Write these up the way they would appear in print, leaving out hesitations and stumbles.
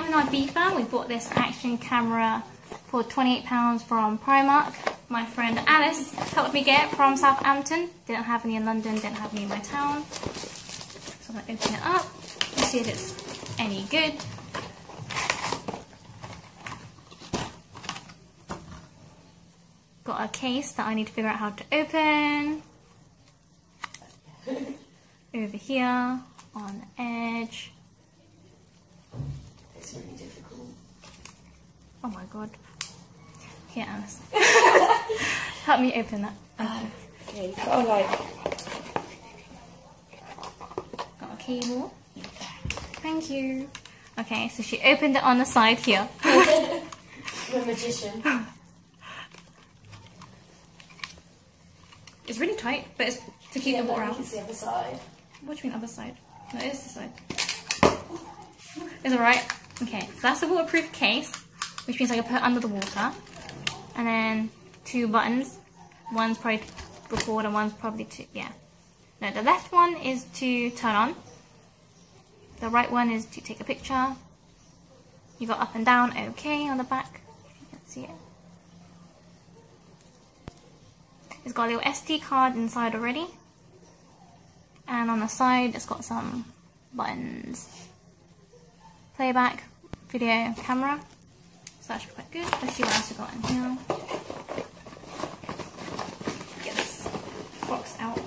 open our beefer. We bought this action camera for £28 from Primark. My friend Alice helped me get it from Southampton. Didn't have any in London, didn't have any in my town. So I'm going to open it up and see if it's any good. Got a case that I need to figure out how to open. Over here, on the edge. It's really difficult. Oh my god. Here, Alice. Help me open that. Okay, got Got a cable. Thank you. Okay, so she opened it on the side here. I'm a magician. It's really tight, but it's to keep the water out. It's the other side. What do you mean other side? No, it is this side. Is it right? Okay, so that's a waterproof case, which means I can put it under the water. And then 2 buttons. One's probably to record and one's probably to, yeah. No, the left one is to turn on. The right one is to take a picture. You got up and down, okay, on the back. If you can see it. It's got a little SD card inside already. And on the side, it's got some buttons. Playback, video, camera. So that should be quite good. Let's see what else we got in here. Get this box out.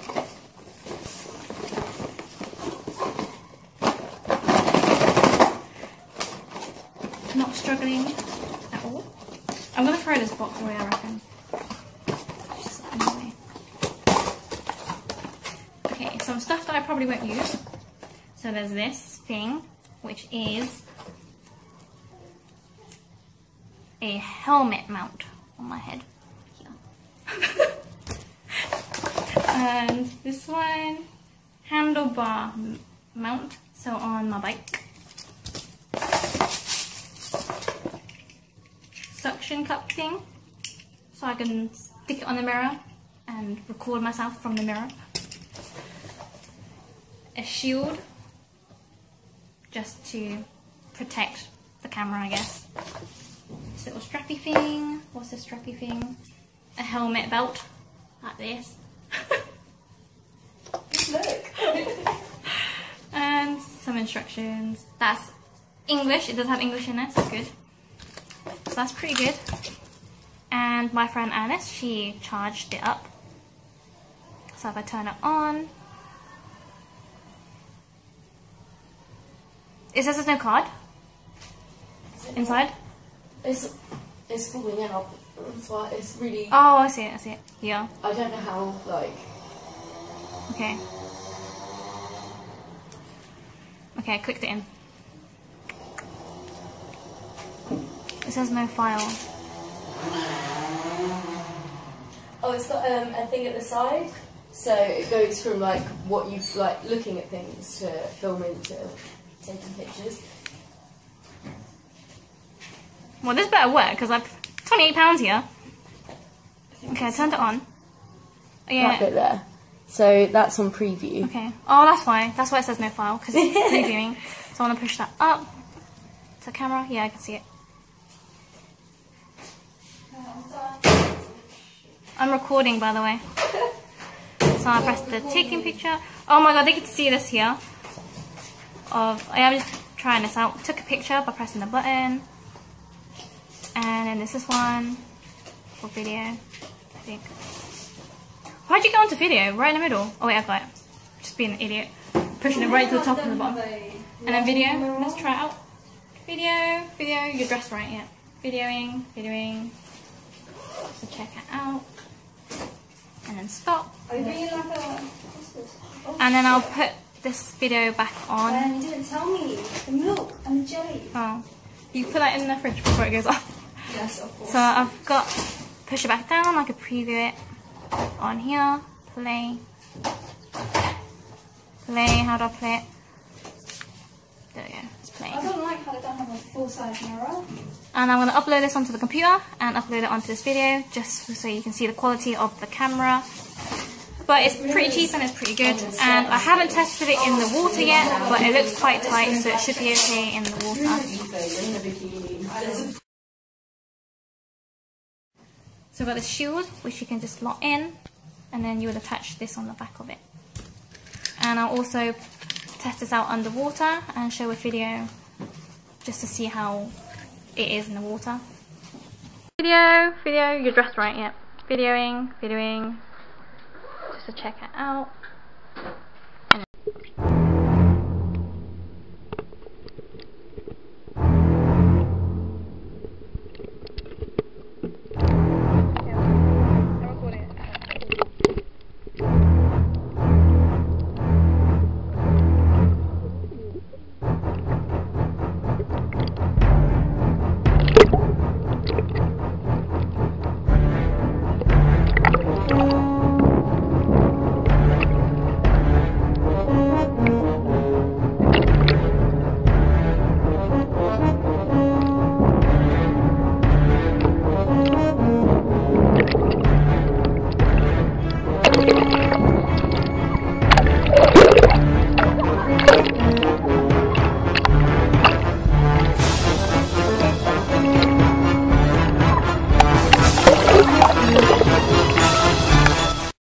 Not struggling at all. I'm going to throw this box away, I reckon. Just anyway. Okay, some stuff that I probably won't use. So there's this thing, which is a helmet mount on my head here. And this one, handlebar mount, so on my bike. Suction cup thing, so I can stick it on the mirror and record myself from the mirror. A shield, just to protect the camera, I guess. This little strappy thing. What's this strappy thing? A helmet belt, like this. Look. And some instructions. That's English. It does have English in it, so that's good. So that's pretty good. And my friend Alice, she charged it up. So if I turn it on, it says there's no card inside. It's falling out. That's why it's really. Oh, I see it. Yeah. I don't know how, like. Okay. Okay, I clicked it in. It says no file. Oh, it's got a thing at the side, so it goes from like what you like looking at things to filming to taking pictures. Well, this better work because I've £28 here. Okay, I turned it on. Yeah. That bit there. So that's on preview. Okay. Oh, that's why. That's why it says no file, because it's previewing. So I want to push that up to the camera. Yeah, I can see it. I'm recording, by the way. So I pressed the taking picture. Oh my god, they get to see this here. I'm just trying this out. Took a picture by pressing the button. And then this is one for video, I think. Why'd you go onto video? Right in the middle? Oh wait, I've got it. Just being an idiot. Pushing it right to the top and the bottom. And then video. Let's try it out. Video. You're dressed right, yeah. Videoing. So check it out. And then stop. Are you like a... And then I'll put this video back on. You didn't tell me. The milk and the jelly. Oh. You put that in the fridge before it goes off. Yes, of course. So I've got, push it back down, I could preview it on here, play, how do I play it? There we go, it's playing. I don't like how they don't have a full-size mirror. And I'm going to upload this onto the computer and upload it onto this video, just so you can see the quality of the camera. but it's pretty cheap and it's pretty good. And I haven't tested it in the water yet, but it looks quite tight, so it should be okay in the water. So I've got this shield, which you can just lock in, and then you would attach this on the back of it. And I'll also test this out underwater and show a video just to see how it is in the water. Video, you're dressed right, yeah. Videoing, just to check it out.